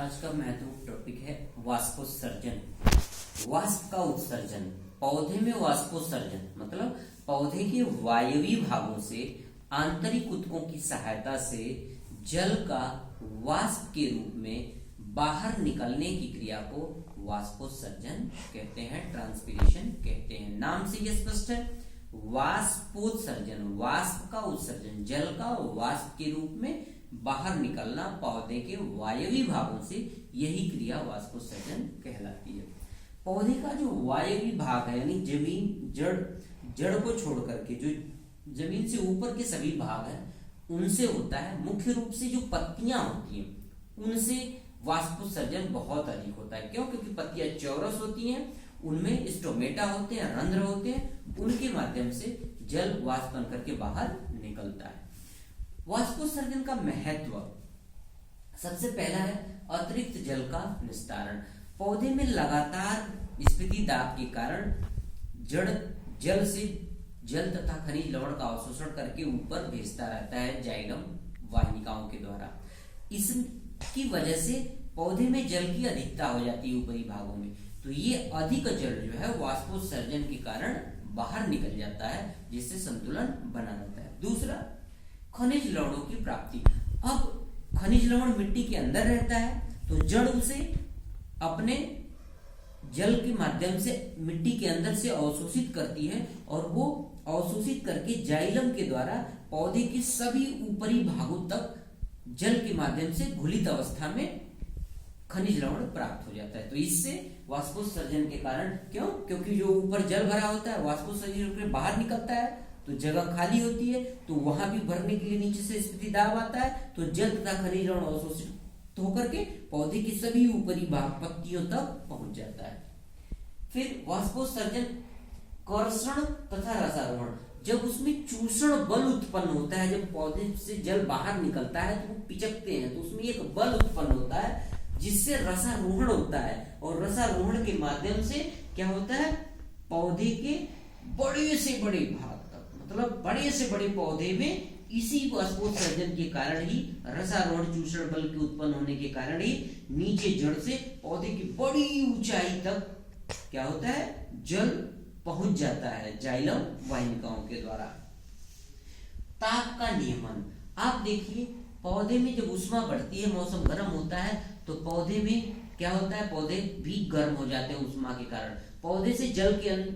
आज का महत्वपूर्ण टॉपिक है वाष्पोत्सर्जन। वाष्प का उत्सर्जन। पौधे में वाष्पोत्सर्जन मतलब पौधे के वायवीय भागों से आंतरिक ऊतकों की सहायता से जल का वाष्प के रूप में बाहर निकलने की क्रिया को वाष्पोत्सर्जन कहते हैं, ट्रांसपीरेशन कहते हैं। नाम से यह स्पष्ट है। वाष्पोत्सर्जन, वाष्प का उत्सर्जन, जल का वाष्प के रूप में बाहर निकलना पौधे के वायवीय भागों से, यही क्रिया वाष्पोत्सर्जन कहलाती है। पौधे का जो वायवीय भाग है यानी जमीन जड़ को छोड़ करके जो जमीन से ऊपर के सभी भाग हैं उनसे होता है। मुख्य रूप से जो पत्तियां होती हैं उनसे वाष्पोत्सर्जन बहुत अधिक होता है। क्यों? क्योंकि पत्तियां चौरस होती हैं, उनमें स्टोमेटा होते हैं, रंध्र होते हैं, उनके माध्यम से जल वाष्प बन करके बाहर निकलता है। वाष्पोत्सर्जन का महत्व सबसे पहला है अतिरिक्त जल का निस्तारण। पौधे में लगातार स्फीति दाब के कारण जड़ जल से जल तथा खनिज लवण का अवशोषण करके ऊपर भेजता रहता है जाइलम वाहिनिकाओं के द्वारा। इसकी वजह से पौधे में जल की अधिकता हो जाती है ऊपरी भागों में, तो ये अधिक जल जो है वाष्पोत्सर्जन के कारण बाहर निकल जाता है, जिससे संतुलन बना रहता है। दूसरा, खनिज लवणों की प्राप्ति। अब खनिज लवण मिट्टी के अंदर रहता है तो जड़ उसे अपने जल के माध्यम से मिट्टी के अंदर से अवशोषित करती है और वो अवशोषित करके जाइलम के द्वारा पौधे के सभी ऊपरी भागों तक जल के माध्यम से घुलित अवस्था में खनिज लवण प्राप्त हो जाता है। तो इससे वाष्पोत्सर्जन के कारण, क्यों? क्योंकि जो ऊपर जल भरा होता है वाष्पोत्सर्जन होकर बाहर निकलता है तो जगह खाली होती है, तो वहां भी भरने के लिए नीचे से स्फीति दाब आता है, तो जल तथा खनिज लवण अवशोषित होकर के पौधे की सभी ऊपरी भाग पत्तियों तक पहुंच जाता है। फिर वाष्पोत्सर्जन कर्षण तथा रसारोहण। जब उसमें चूषण बल उत्पन्न होता है, जब पौधे से जल बाहर निकलता है तो वो पिचकते हैं, तो उसमें एक बल उत्पन्न होता है जिससे रसारोहण होता है, और रसारोहण के माध्यम से क्या होता है, पौधे के बड़े से बड़े भाग तक, मतलब बड़े से बड़े पौधे में इसी वाष्पोत्सर्जन के कारण ही, रसारोहण चूषण बल के उत्पन्न होने के कारण ही नीचे जड़ से पौधे की बड़ी ऊंचाई तक क्या होता है, जल पहुंच जाता है जाइलम वाहिनिकाओं के द्वारा। ताप का नियमन। आप देखिए पौधे में जब ऊष्मा बढ़ती है, मौसम गर्म होता है, तो पौधे में क्या होता है, पौधे भी गर्म हो जाते हैं ऊष्मा के कारण। पौधे से जल के